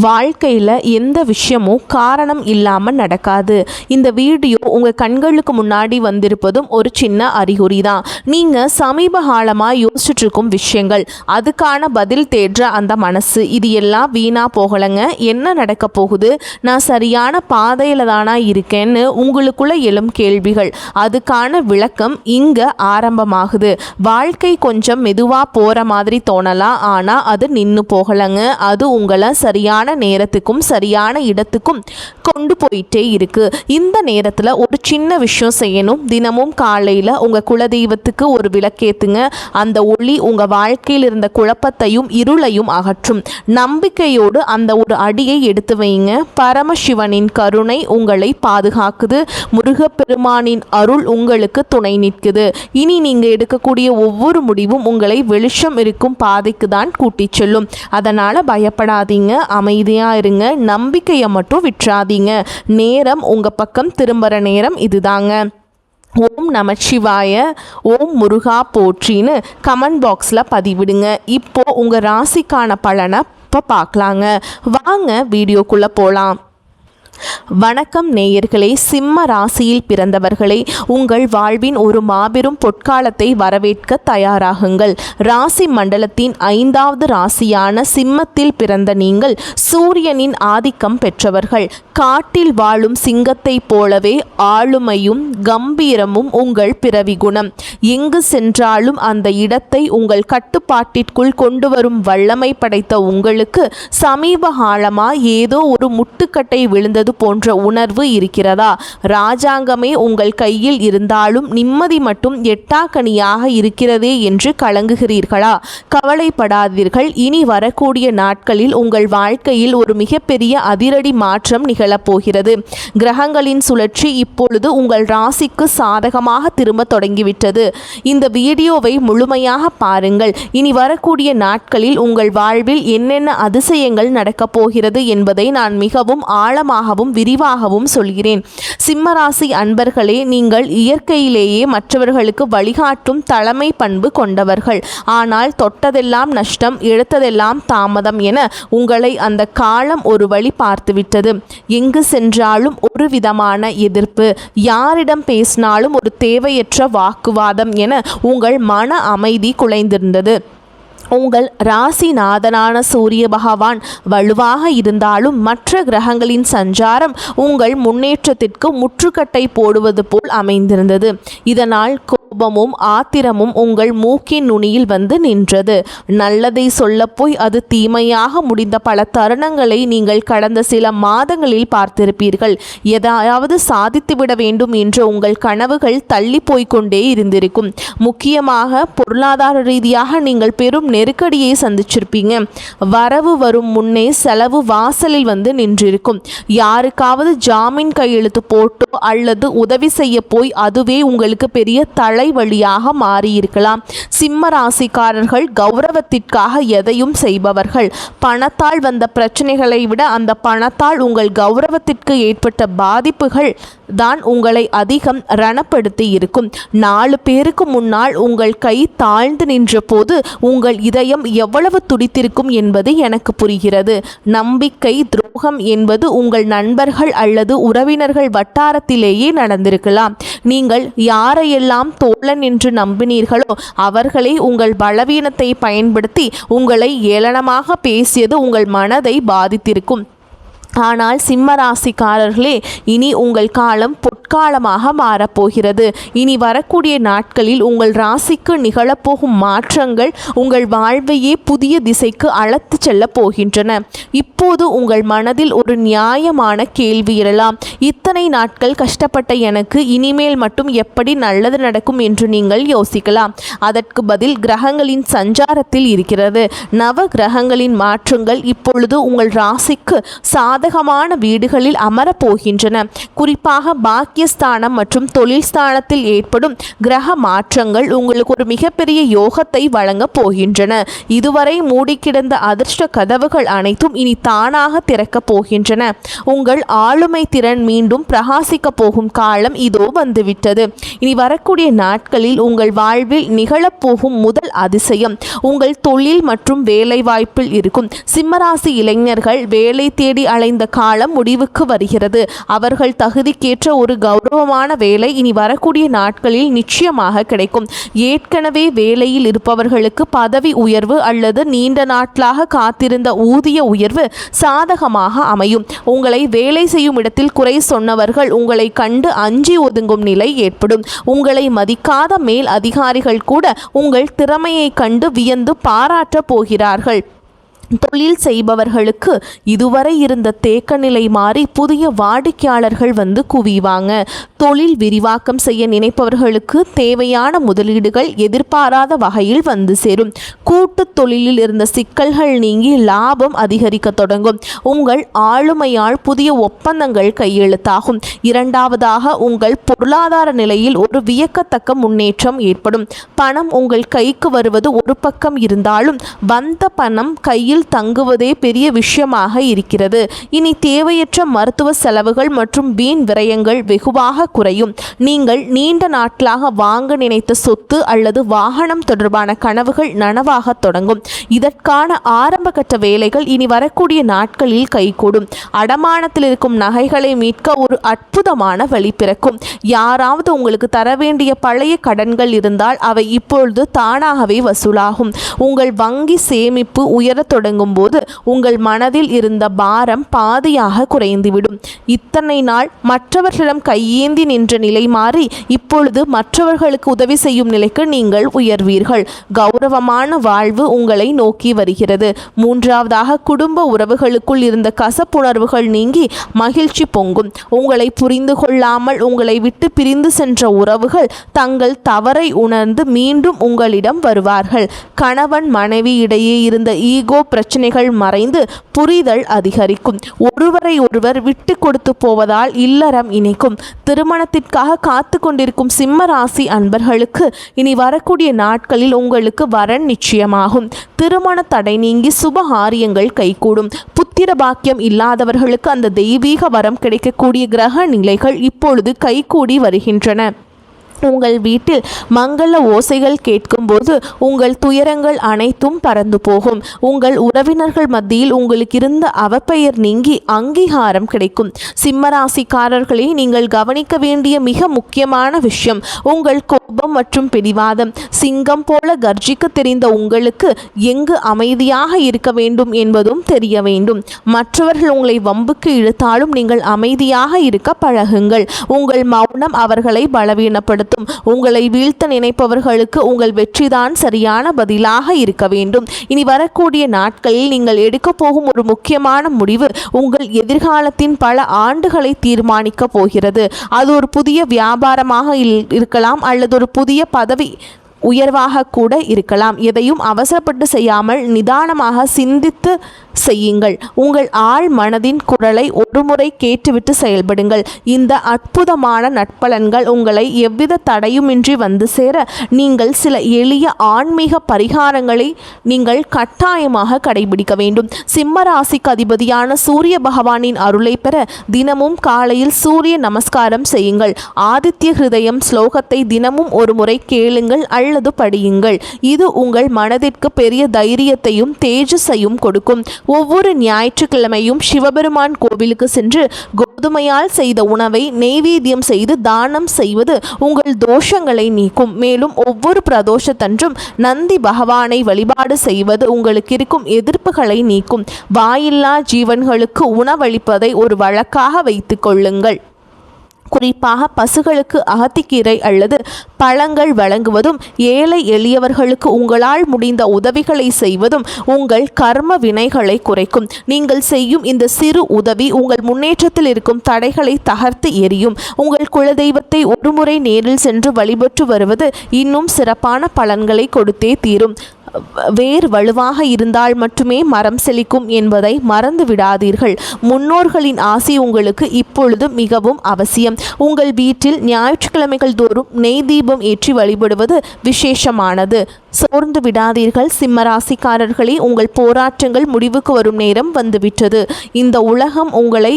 வாழ்க்கையில் எந்த விஷயமும் காரணம் இல்லாமல் நடக்காது. இந்த வீடியோ உங்கள் கண்களுக்கு முன்னாடி வந்திருப்பதும் ஒரு சின்ன அறிகுறி தான். நீங்கள் சமீப காலமாக யோசிச்சுட்ருக்கும் விஷயங்கள், அதுக்கான பதில் தேடுற அந்த மனசு, இது எல்லாம் வீணாக போகலைங்க. என்ன நடக்க போகுது, நான் சரியான பாதையில் தானா இருக்கேன்னு உங்களுக்குள்ள எழும் கேள்விகள், அதுக்கான விளக்கம் இங்கே ஆரம்பமாகுது. வாழ்க்கை கொஞ்சம் மெதுவாக போகிற மாதிரி தோணலாம், ஆனால் அது நின்று போகலைங்க. அது உங்களை சரியான நேரத்துக்கும் சரியான இடத்துக்கும் கொண்டு போயிட்டே இருக்கு. இந்த நேரத்தில் ஒரு சின்ன விஷயம் செய்யணும். தினமும் காலையில் உங்கள் குலதெய்வத்துக்கு ஒரு விளக்கேத்துங்க. அந்த ஒளி உங்கள் வாழ்க்கையில் இருந்த குழப்பத்தையும் இருளையும் அகற்றும். நம்பிக்கையோடு அந்த ஒரு அடியை எடுத்து வைங்க. பரமசிவனின் கருணை உங்களை பாதுகாக்குது. முருகப்பெருமானின் அருள் உங்களுக்கு துணை நிற்குது. இனி நீங்கள் எடுக்கக்கூடிய ஒவ்வொரு முடிவும் உங்களை வெளிச்சம் இருக்கும் பாதைக்கு தான் கூட்டிச் செல்லும். அதனால் பயப்படாதீங்க, அமைதியாக இருங்க, நம்பிக்கையை மட்டும் விட்டுறாதீங்க. நேரம் உங்கள் பக்கம் திரும்புகிற நேரம் இதுதாங்க. ஓம் நமச்சிவாய, ஓம் முருகா போற்றின்னு கமெண்ட் பாக்ஸில் பதிவிடுங்க. இப்போது உங்கள் ராசிக்கான பலனை இப்போ பார்க்கலாங்க. வாங்க வீடியோக்குள்ளே போகலாம். வணக்கம் நேயர்களே, சிம்ம ராசியில் பிறந்தவர்களே, உங்கள் வாழ்வின் ஒரு மாபெரும் பொற்காலத்தை வரவேற்க தயாராகுங்கள். ராசி மண்டலத்தின் 5வது ராசியான சிம்மத்தில் பிறந்த நீங்கள் சூரியனின் ஆதிக்கம் பெற்றவர்கள். காட்டில் வாழும் சிங்கத்தை போலவே ஆளுமையும் கம்பீரமும் உங்கள் பிறவி குணம். எங்கு சென்றாலும் அந்த இடத்தை உங்கள் கட்டுப்பாட்டிற்குள் கொண்டு வரும் வல்லமை படைத்த உங்களுக்கு சமீப காலமாக ஏதோ ஒரு முட்டுக்கட்டை விழுந்தது போன்ற உணர்வு இருக்கிறதா? ராஜாங்கமே உங்கள் கையில் இருந்தாலும் நிம்மதி மட்டும் எட்டாக்கனியாக இருக்கிறதே என்று கலங்குகிறீர்களா? கவலைப்படாதீர்கள். இனி வரக்கூடிய நாட்களில் உங்கள் வாழ்க்கையில் ஒரு மிகப்பெரிய அதிரடி மாற்றம் நிகழப்போகிறது. கிரகங்களின் சுழற்சி இப்பொழுது உங்கள் ராசிக்கு சாதகமாக திரும்ப தொடங்கிவிட்டது. இந்த வீடியோவை முழுமையாக பாருங்கள். இனி வரக்கூடிய நாட்களில் உங்கள் வாழ்வில் என்னென்ன அதிசயங்கள் நடக்கப் போகிறது என்பதை நான் மிகவும் ஆழமாக விரிவாகவும் சொல்கிறேன். சிம்மராசி அன்பர்களே, நீங்கள் இயற்கையிலேயே மற்றவர்களுக்கு வழிகாட்டும் தலைமை பண்பு கொண்டவர்கள். ஆனால் தொட்டதெல்லாம் நஷ்டம், எடுத்ததெல்லாம் தாமதம் என உங்களை அந்த காலம் ஒரு வழி பார்த்துவிட்டது. எங்கு சென்றாலும் ஒரு விதமான எதிர்ப்பு, யாரிடம் பேசினாலும் ஒரு தேவையற்ற வாக்குவாதம் என உங்கள் மன அமைதி குலைந்திருந்தது. உங்கள் ராசிநாதனான சூரிய பகவான் வலுவாக இருந்தாலும் மற்ற கிரகங்களின் சஞ்சாரம் உங்கள் முன்னேற்றத்திற்கு முற்றுக்கட்டை போடுவது போல் அமைந்திருந்தது. இதனால் கோபமும் ஆத்திரமும் உங்கள் மூக்கின் நுனியில் வந்து நின்றது. நல்லதை சொல்லப்போய் அது தீமையாக முடிந்த பல தருணங்களை நீங்கள் கடந்த சில மாதங்களில் பார்த்திருப்பீர்கள். எதையாவது சாதித்துவிட வேண்டும் என்ற உங்கள் கனவுகள் தள்ளி போய்கொண்டே இருந்திருக்கும். முக்கியமாக பொருளாதார ரீதியாக நீங்கள் பெரும் நெருக்கடியை சந்திச்சிருப்பீங்க. வரவு வரும் முன்னே செலவு வாசலில் வந்து நின்றிருக்கும். யாருக்காவது ஜாமீன் கையெழுத்து போட்டோ அல்லது உதவி செய்ய போய் அதுவே உங்களுக்கு பெரிய தலைவலியாக மாறியிருக்கலாம். சிம்ம ராசிக்காரர்கள் கௌரவத்திற்காக எதையும் செய்பவர்கள். பணத்தால் வந்த பிரச்சனைகளை விட அந்த பணத்தால் உங்கள் கௌரவத்திற்கு ஏற்பட்ட பாதிப்புகள் தான் உங்களை அதிகம் ரணப்படுத்தி இருக்கும். 4 பேருக்கு முன்னால் உங்கள் கை தாழ்ந்து நின்ற போது உங்கள் இதயம் எவ்வளவு துடித்திருக்கும் என்பது எனக்கு புரிகிறது. நம்பிக்கை துரோகம் என்பது உங்கள் நண்பர்கள் அல்லது உறவினர்கள் வட்டாரத்திலேயே நடந்திருக்கலாம். நீங்கள் யாரையெல்லாம் தோழன் என்று நம்பினீர்களோ அவர்களே உங்கள் பலவீனத்தை பயன்படுத்தி உங்களை ஏளனமாக பேசியது உங்கள் மனதை பாதித்திருக்கும். ஆனால் சிம்மராசிக்காரர்களே, இனி உங்கள் காலம் பொற்காலமாக மாறப்போகிறது. இனி வரக்கூடிய நாட்களில் உங்கள் ராசிக்கு நிகழப்போகும் மாற்றங்கள் உங்கள் வாழ்வையே புதிய திசைக்கு அழைத்து செல்ல போகின்றன. இப்போது உங்கள் மனதில் ஒரு நியாயமான கேள்வி எழலாம். இத்தனை நாட்கள் கஷ்டப்பட்ட எனக்கு இனிமேல் மட்டும் எப்படி நல்லது நடக்கும் என்று நீங்கள் யோசிக்கலாம். அதற்கு பதில் கிரகங்களின் சஞ்சாரத்தில் இருக்கிறது. நவ கிரகங்களின் மாற்றங்கள் இப்பொழுது உங்கள் ராசிக்கு சாதகமான வீடுகளில் அமரப்போகின்றன. குறிப்பாக பாக்கியஸ்தானம் மற்றும் தொழில் ஸ்தானத்தில் ஏற்படும் கிரக மாற்றங்கள் உங்களுக்கு ஒரு மிகப்பெரிய யோகத்தை வழங்கப் போகின்றன. இதுவரை மூடி கிடந்த அதிர்ஷ்ட கதவுகள் அனைத்தும் இனி தானாக திறக்கப் போகின்றன. உங்கள் ஆளுமை திறன் மீண்டும் பிரகாசிக்க போகும் காலம் இதோ வந்துவிட்டது. இனி வரக்கூடிய நாட்களில் உங்கள் வாழ்வில் நிகழப்போகும் முதல் அதிசயம் உங்கள் தொழில் மற்றும் வேலை வாய்ப்பில் இருக்கும். சிம்மராசி இளைஞர்கள் வேலை தேடி அலைந்த காலம் முடிவுக்கு வருகிறது. அவர்கள் தகுதிக்கேற்ற ஒரு கௌரவமான வேலை இனி வரக்கூடிய நாட்களில் நிச்சயமாக கிடைக்கும். ஏற்கனவே வேலையில் இருப்பவர்களுக்கு பதவி உயர்வு அல்லது நீண்ட நாட்களாக காத்திருந்த ஊதிய உயர்வு சாதகமாக அமையும். உங்களை வேலை செய்யும் இடத்தில் குறை சொன்னவர்கள் உங்களை கண்டு அஞ்சி ஒதுங்கும் நிலை ஏற்படும். உங்களை மதிக்காத மேல் அதிகாரிகள் கூட உங்கள் திறமையை கண்டு வியந்து பாராட்டப் போகிறார்கள். தொழில் செய்பவர்களுக்கு இதுவரை இருந்த தேக்க நிலை மாறி புதிய வாடிக்கையாளர்கள் வந்து குவிவாங்க. தொழில் விரிவாக்கம் செய்ய நினைப்பவர்களுக்கு தேவையான முதலீடுகள் எதிர்பாராத வகையில் வந்து சேரும். கூட்டு தொழிலில் இருந்த சிக்கல்கள் நீங்கி லாபம் அதிகரிக்க தொடங்கும். உங்கள் ஆளுமையால் புதிய ஒப்பந்தங்கள் கையெழுத்தாகும். இரண்டாவதாக, உங்கள் பொருளாதார நிலையில் ஒரு வியக்கத்தக்க முன்னேற்றம் ஏற்படும். பணம் உங்கள் கைக்கு வருவது ஒரு பக்கம் இருந்தாலும் வந்த பணம் கையில் தங்குவதே பெரிய விஷயமாக இருக்கிறது. இனி தேவையற்ற மருத்துவ செலவுகள் மற்றும் வீண் விரயங்கள் வெகுவாக குறையும். நீங்கள் நீண்ட நாட்களாக வாங்க நினைத்த சொத்து அல்லது வாகனம் தொடர்பான கனவுகள் நனவாக தொடங்கும். இதற்கான ஆரம்பகட்ட வேலைகள் இனி வரக்கூடிய நாட்களில் கைகூடும். அடமானத்தில் இருக்கும் நகைகளை மீட்க ஒரு அற்புதமான வழி பிறக்கும். யாராவது உங்களுக்கு தர வேண்டிய பழைய கடன்கள் இருந்தால் அவை இப்பொழுது தானாகவே வசூலாகும். உங்கள் வங்கி சேமிப்பு உயர தொடங்கும் போது உங்கள் மனதில் இருந்த பாரம் பாதியாக குறைந்துவிடும். இத்தனை நாள் மற்றவர்களிடம் கையேந்தி நின்ற நிலை மாறி இப்பொழுது மற்றவர்களுக்கு உதவி செய்யும் நிலைக்கு நீங்கள் உயர்வீர்கள். கௌரவமான வாழ்வு உங்களை நோக்கி வருகிறது. மூன்றாவதாக, குடும்ப உறவுகளுக்குள் இருந்த கசப்புணர்வுகள் நீங்கி மகிழ்ச்சி பொங்கும். உங்களை புரிந்து கொள்ளாமல் உங்களை விட்டு பிரிந்து சென்ற உறவுகள் தங்கள் தவறை உணர்ந்து மீண்டும் உங்களிடம் வருவார்கள். கணவன் மனைவி இடையே இருந்த ஈகோ பிரச்சனைகள் மறைந்து புரிதல் அதிகரிக்கும். ஒருவரை ஒருவர் விட்டு கொடுத்து போவதால் இல்லறம் இணைக்கும். திருமணத்திற்காக காத்து கொண்டிருக்கும் சிம்ம ராசி அன்பர்களுக்கு இனி வரக்கூடிய நாட்களில் உங்களுக்கு வரன் நிச்சயமாகும். திருமண தடை நீங்கி சுபகாரியங்கள் கைகூடும். புத்திர பாக்கியம் இல்லாதவர்களுக்கு அந்த தெய்வீக வரம் கிடைக்கக்கூடிய கிரக நிலைகள் இப்பொழுது கைகூடி வருகின்றன. உங்கள் வீட்டில் மங்கள ஓசைகள் கேட்கும்போது உங்கள் துயரங்கள் அனைத்தும் பறந்து போகும். உங்கள் உறவினர்கள் மத்தியில் உங்களுக்கு இருந்த அவப்பெயர் நீங்கி அங்கீகாரம் கிடைக்கும். சிம்மராசிக்காரர்களை நீங்கள் கவனிக்க வேண்டிய மிக முக்கியமான விஷயம் உங்கள் கோபம் மற்றும் பிடிவாதம். சிங்கம் போல கர்ஜிக்க தெரிந்த உங்களுக்கு எங்கு அமைதியாக இருக்க வேண்டும் என்பதும் தெரிய வேண்டும். மற்றவர்கள் உங்களை வம்புக்கு இழுத்தாலும் நீங்கள் அமைதியாக இருக்க பழகுங்கள். உங்கள் மௌனம் அவர்களை பலவீனப்படுத்தும். உங்களை வீழ்த்த நினைப்பவர்களுக்கு உங்கள் வெற்றிதான் சரியான பதிலாக இருக்க வேண்டும். இனி வரக்கூடிய நாட்களில் நீங்கள் எடுக்க போகும் ஒரு முக்கியமான முடிவு உங்கள் எதிர்காலத்தின் பல ஆண்டுகளை தீர்மானிக்க போகிறது. அது ஒரு புதிய வியாபாரமாக இருக்கலாம் அல்லது ஒரு புதிய பதவி உயர்வாக கூட இருக்கலாம். எதையும் அவசரப்பட்டு செய்யாமல் நிதானமாக சிந்தித்து செய்யுங்கள். உங்கள் ஆழ் மனதின் குரலை ஒருமுறை கேட்டுவிட்டு செயல்படுங்கள். இந்த அற்புதமான நற்பலன்கள் உங்களை எவ்வித தடையுமின்றி வந்து சேர நீங்கள் சில எளிய ஆன்மீக பரிகாரங்களை நீங்கள் கட்டாயமாக கடைபிடிக்க வேண்டும். சிம்ம ராசிக்கு அதிபதியான சூரிய பகவானின் அருளை பெற தினமும் காலையில் சூரிய நமஸ்காரம் செய்யுங்கள். ஆதித்ய ஹிருதயம் ஸ்லோகத்தை தினமும் ஒரு முறை கேளுங்கள் அல்லது படியுங்கள். இது உங்கள் மனதிற்கு பெரிய தைரியத்தையும் தேஜஸையும் கொடுக்கும். ஒவ்வொரு ஞாயிற்றுக்கிழமையும் சிவபெருமான் கோவிலுக்கு சென்று கோதுமையால் செய்த உணவை நெய்வேத்தியம் செய்து தானம் செய்வது உங்கள் தோஷங்களை நீக்கும். மேலும் ஒவ்வொரு பிரதோஷத்தன்றும் நந்தி பகவானை வழிபாடு செய்வது உங்களுக்கு இருக்கும் எதிர்ப்புகளை நீக்கும். வாயில்லா ஜீவன்களுக்கு உணவளிப்பதை ஒரு வழக்காக வைத்துக் கொள்ளுங்கள். குறிப்பாக பசுகளுக்கு அகத்திக்கீரை அல்லது பழங்கள் வழங்குவதும் ஏழை எளியவர்களுக்கு உங்களால் முடிந்த உதவிகளை செய்வதும் உங்கள் கர்ம வினைகளை குறைக்கும். நீங்கள் செய்யும் இந்த சிறு உதவி உங்கள் முன்னேற்றத்தில் இருக்கும் தடைகளை தகர்த்து எறியும். உங்கள் குலதெய்வத்தை ஒருமுறை நேரில் சென்று வழிபட்டு வருவது இன்னும் சிறப்பான பலன்களை கொடுத்தே தீரும். வேர் வலுவாக இருந்தால் மட்டுமே மரம் செழிக்கும் என்பதை மறந்து விடாதீர்கள். முன்னோர்களின் ஆசி உங்களுக்கு இப்பொழுது மிகவும் அவசியம். உங்கள் வீட்டில் ஞாயிற்றுக்கிழமைகள் தோறும் நெய் தீபம் ஏற்றி வழிபடுவது விசேஷமானது. சோர்ந்து விடாதீர்கள் சிம்மராசிக்காரர்களே, உங்கள் போராட்டங்கள் முடிவுக்கு வரும் நேரம் வந்துவிட்டது. இந்த உலகம் உங்களை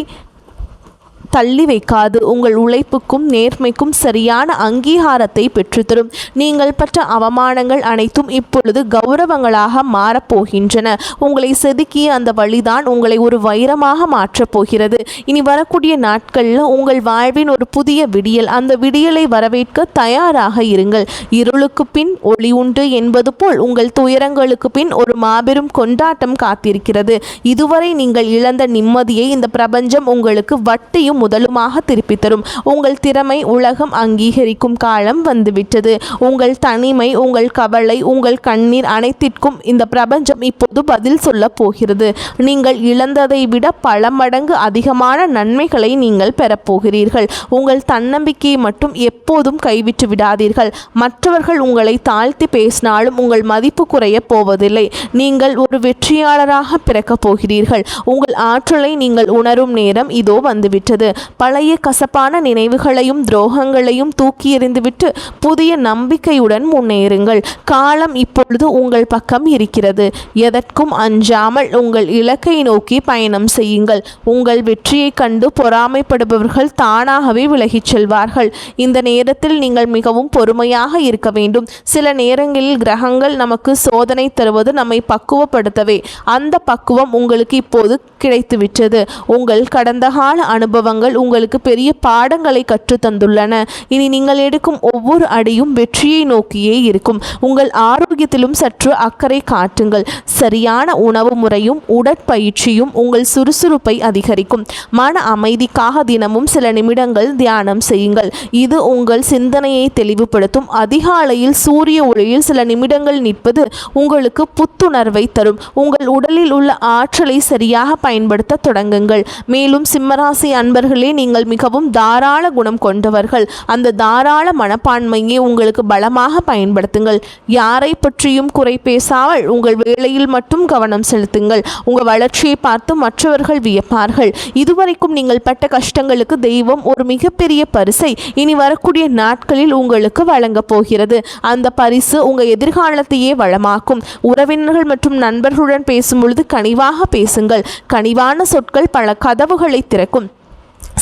தள்ளி வைக்காது. உங்கள் உழைப்புக்கும் நேர்மைக்கும் சரியான அங்கீகாரத்தை பெற்றுத்தரும். நீங்கள் பெற்ற அவமானங்கள் அனைத்தும் இப்பொழுது கௌரவங்களாக மாறப்போகின்றன. உங்களை செதுக்கிய அந்த வழிதான் உங்களை ஒரு வைரமாக மாற்றப் போகிறது. இனி வரக்கூடிய நாட்களில் உங்கள் வாழ்வின் ஒரு புதிய விடியல். அந்த விடியலை வரவேற்க தயாராக இருங்கள். இருளுக்கு பின் ஒளி உண்டு என்பது போல் உங்கள் துயரங்களுக்கு பின் ஒரு மாபெரும் கொண்டாட்டம் காத்திருக்கிறது. இதுவரை நீங்கள் இழந்த நிம்மதியை இந்த பிரபஞ்சம் உங்களுக்கு வட்டியும் முதலுமாக திருப்பி தரும். உங்கள் திறமை உலகம் அங்கீகரிக்கும் காலம் வந்துவிட்டது. உங்கள் தனிமை, உங்கள் கவலை, உங்கள் கண்ணீர் அனைத்திற்கும் இந்த பிரபஞ்சம் இப்போது பதில் சொல்ல போகிறது. நீங்கள் இழந்ததை விட பல மடங்கு அதிகமான நன்மைகளை நீங்கள் பெறப்போகிறீர்கள். உங்கள் தன்னம்பிக்கையை மட்டும் எப்போதும் கைவிட்டு விடாதீர்கள். மற்றவர்கள் உங்களை தாழ்த்தி பேசினாலும் உங்கள் மதிப்பு குறைய போவதில்லை. நீங்கள் ஒரு வெற்றியாளராக பிறக்கப் போகிறீர்கள். உங்கள் ஆற்றலை நீங்கள் உணரும் நேரம் இதோ வந்துவிட்டது. பழைய கசப்பான நினைவுகளையும் துரோகங்களையும் தூக்கி எறிந்துவிட்டு புதிய நம்பிக்கையுடன் முன்னேறுங்கள். காலம் இப்பொழுது உங்கள் பக்கம் இருக்கிறது. எதற்கும் அஞ்சாமல் உங்கள் இலக்கை நோக்கி பயணம் செய்யுங்கள். உங்கள் வெற்றியை கண்டு பொறாமைப்படுபவர்கள் தானாகவே விலகிச் செல்வார்கள். இந்த நேரத்தில் நீங்கள் மிகவும் பொறுமையாக இருக்க வேண்டும். சில நேரங்களில் கிரகங்கள் நமக்கு சோதனை தருவது நம்மை பக்குவப்படுத்தவே. அந்த பக்குவம் உங்களுக்கு இப்போது கிடைத்துவிட்டது. உங்கள் கடந்த கால அனுபவங்கள் உங்களுக்கு பெரிய பாடங்களை கற்றுத்தந்துள்ளன. இனி நீங்கள் எடுக்கும் ஒவ்வொரு அடியும் வெற்றியை நோக்கியே இருக்கும். உங்கள் ஆரோக்கியத்திலும் சற்று அக்கறை காட்டுங்கள். சரியான உணவு முறையும் உடற்பயிற்சியும் உங்கள் சுறுசுறுப்பை அதிகரிக்கும். மன அமைதிக்காக தினமும் சில நிமிடங்கள் தியானம் செய்யுங்கள். இது உங்கள் சிந்தனையை தெளிவுபடுத்தும். அதிகாலையில் சூரிய ஒளியில் சில நிமிடங்கள் நிற்பது உங்களுக்கு புத்துணர்வை தரும். உங்கள் உடலில் உள்ள ஆற்றலை சரியாக பயன்படுத்த தொடங்குங்கள். மேலும் சிம்மராசி அன்பர்களே, நீங்கள் மிகவும் தாராள குணம் கொண்டவர்கள். அந்த தாராள மனப்பான்மையை உங்களுக்கு பலமாக பயன்படுத்துங்கள். யாரை பற்றியும் குறை பேசாமல் உங்கள் வேலையில் மட்டும் கவனம் செலுத்துங்கள். உங்கள் வளர்ச்சியை பார்த்து மற்றவர்கள் வியப்பார்கள். இதுவரைக்கும் நீங்கள் பட்ட கஷ்டங்களுக்கு தெய்வம் ஒரு மிகப்பெரிய பரிசை இனி வரக்கூடிய நாட்களில் உங்களுக்கு வழங்கப் போகிறது. அந்த பரிசு உங்கள் எதிர்காலத்தையே வளமாக்கும். உறவினர்கள் மற்றும் நண்பர்களுடன் பேசும்பொழுது கனிவாக பேசுங்கள். கனிவான சொற்கள் பல கதவுகளை திறக்கும்.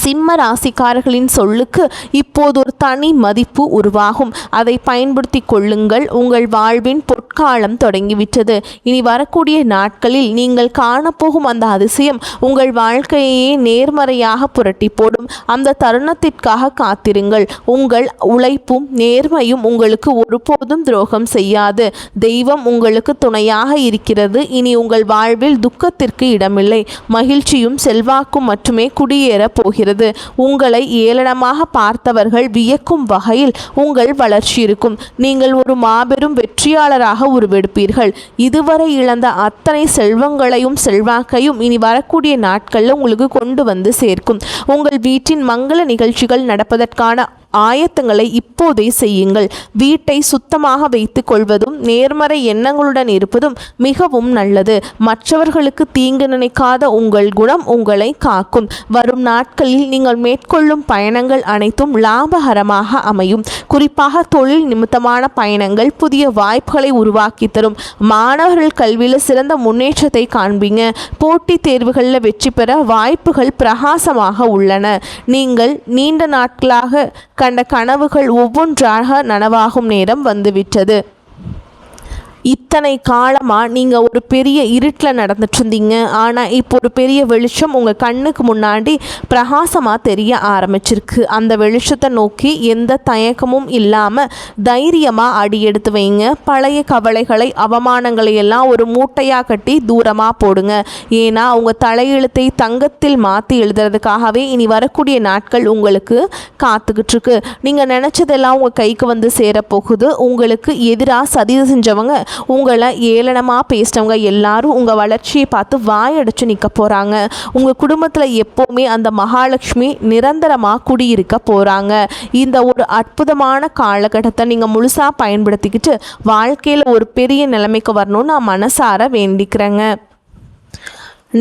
சிம்ம ராசிக்காரர்களின் சொல்லுக்கு இப்போது ஒரு தனி மதிப்பு உருவாகும். அதை பயன்படுத்தி கொள்ளுங்கள். உங்கள் வாழ்வின் பொற்காலம் தொடங்கிவிட்டது. இனி வரக்கூடிய நாட்களில் நீங்கள் காணப்போகும் அந்த அதிசயம் உங்கள் வாழ்க்கையே நேர்மறையாக புரட்டி போடும். அந்த தருணத்திற்காக காத்திருங்கள். உங்கள் உழைப்பும் நேர்மையும் உங்களுக்கு ஒருபோதும் துரோகம் செய்யாது. தெய்வம் உங்களுக்கு துணையாக இருக்கிறது. இனி உங்கள் வாழ்வில் துக்கத்திற்கு இடமில்லை. மகிழ்ச்சியும் செல்வாக்கும் மட்டுமே குடியேற போகிறது. உங்களை ஏளனமாக பார்த்தவர்கள் வியக்கும் வகையில் உங்கள் வளர்ச்சி இருக்கும். நீங்கள் ஒரு மாபெரும் வெற்றியாளராக உருவெடுப்பீர்கள். இதுவரை இழந்த அத்தனை செல்வங்களையும் செல்வாக்கையும் இனி வரக்கூடிய நாட்களில் உங்களுக்கு கொண்டு வந்து சேர்க்கும். உங்கள் வீட்டின் மங்கள நிகழ்ச்சிகள் நடப்பதற்கான ஆயத்தங்களை இப்போதே செய்யுங்கள். வீட்டை சுத்தமாக வைத்துக் கொள்வதும் நேர்மறை எண்ணங்களுடன் இருப்பதும் மிகவும் நல்லது. மற்றவர்களுக்கு தீங்கு நினைக்காத உங்கள் குணம் உங்களை காக்கும். வரும் நாட்களில் நீங்கள் மேற்கொள்ளும் பயணங்கள் அனைத்தும் லாபகரமாக அமையும். குறிப்பாக தொழில் நிமித்தமான பயணங்கள் புதிய வாய்ப்புகளை உருவாக்கி தரும். மாணவர்கள் கல்வியில் சிறந்த முன்னேற்றத்தை காண்பீங்க. போட்டித் தேர்வுகளில் வெற்றி பெற வாய்ப்புகள் பிரகாசமாக உள்ளன. நீங்கள் நீண்ட நாட்களாக கண்ட கனவுகள் ஒவ்வொன்றாக நனவாகும் நேரம் வந்துவிட்டது. இத்தனை காலமாக நீங்கள் ஒரு பெரிய இருட்டில் நடந்துட்டு இருந்தீங்க. ஆனால் இப்போ ஒரு பெரிய வெளிச்சம் உங்கள் கண்ணுக்கு முன்னாடி பிரகாசமாக தெரிய ஆரம்பிச்சிருக்கு. அந்த வெளிச்சத்தை நோக்கி எந்த தயக்கமும் இல்லாமல் தைரியமாக அடி எடுத்து வைங்க. பழைய கவலைகளை அவமானங்களை எல்லாம் ஒரு மூட்டையாக கட்டி தூரமாக போடுங்க. ஏன்னா உங்கள் தலையெழுத்தை தங்கத்தில் மாற்றி எழுதுறதுக்காகவே இனி வரக்கூடிய நாட்கள் உங்களுக்கு காத்துக்கிட்டு இருக்கு. நீங்கள் நினச்சதெல்லாம் உங்கள் கைக்கு வந்து சேரப்போகுது. உங்களுக்கு எதிராக சதி செஞ்சவங்க உங்களை ஏளனமாக பேசினவங்க எல்லாரும் உங்கள் வளர்ச்சியை பார்த்து வாயடைச்சு நிற்க போகிறாங்க. உங்கள் குடும்பத்தில் எப்போவுமே அந்த மகாலட்சுமி நிரந்தரமாக குடியிருக்க போகிறாங்க. இந்த ஒரு அற்புதமான காலகட்டத்தை நீங்கள் முழுசாக பயன்படுத்திக்கிட்டு வாழ்க்கையில் ஒரு பெரிய நிலைமைக்கு வரணும்னு நான் மனசார வேண்டிக்கிறேங்க.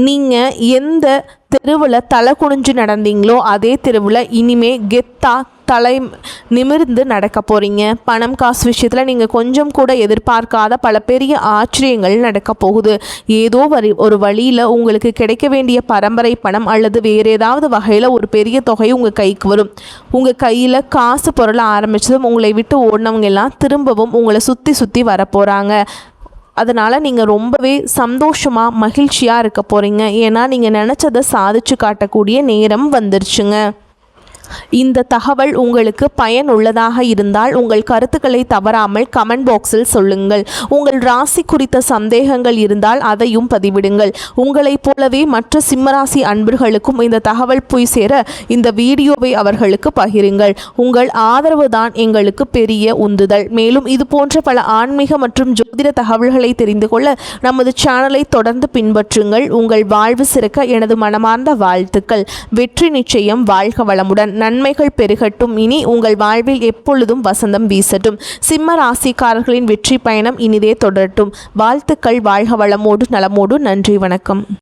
நீங்கள் எந்த தெருவில் தலை குனிஞ்சு நடந்தீங்களோ அதே தெருவில் இனிமே கெத்தா தலை நிமிர்ந்து நடக்க போகிறீங்க. பணம் காசு விஷயத்தில் நீங்கள் கொஞ்சம் கூட எதிர்பார்க்காத பல பெரிய ஆச்சரியங்கள் நடக்க போகுது. ஏதோ ஒரு வழியில் உங்களுக்கு கிடைக்க வேண்டிய பரம்பரை பணம் அல்லது வேறு ஏதாவது வகையில் ஒரு பெரிய தொகை உங்கள் கைக்கு வரும். உங்கள் கையில் காசு பொருள ஆரம்பித்ததும் உங்களை விட்டு ஓடினவங்க எல்லாம் திரும்பவும் உங்களை சுற்றி சுற்றி வரப்போகிறாங்க. அதனால் நீங்கள் ரொம்பவே சந்தோஷமாக மகிழ்ச்சியாக இருக்க போகிறீங்க. ஏன்னா நீங்கள் நினச்சதை சாதிச்சு காட்டக்கூடிய நேரம் வந்துருச்சுங்க. இந்த தகவல் உங்களுக்கு பயனுள்ளதாக இருந்தால் உங்கள் கருத்துக்களை தவறாமல் கமெண்ட் பாக்ஸில் சொல்லுங்கள். உங்கள் ராசி குறித்த சந்தேகங்கள் இருந்தால் அதையும் பதிவிடுங்கள். உங்களைப் போலவே மற்ற சிம்மராசி அன்பர்களுக்கும் இந்த தகவல் போய் சேர இந்த வீடியோவை அவர்களுக்கு பகிருங்கள். உங்கள் ஆதரவு தான் எங்களுக்கு பெரிய உந்துதல். மேலும் இது போன்ற பல ஆன்மீக மற்றும் ஜோதிட தகவல்களை தெரிந்து கொள்ள நமது சேனலை தொடர்ந்து பின்பற்றுங்கள். உங்கள் வாழ்வு சிறக்க எனது மனமார்ந்த வாழ்த்துக்கள். வெற்றி நிச்சயம். வாழ்க வளமுடன். நன்மைகள் பெருகட்டும். இனி உங்கள் வாழ்வில் எப்பொழுதும் வசந்தம் வீசட்டும். சிம்ம ராசிக்காரர்களின் வெற்றி பயணம் இனிதே தொடரட்டும். வாழ்த்துக்கள். வாழ்க வளமோடு நலமோடு. நன்றி. வணக்கம்.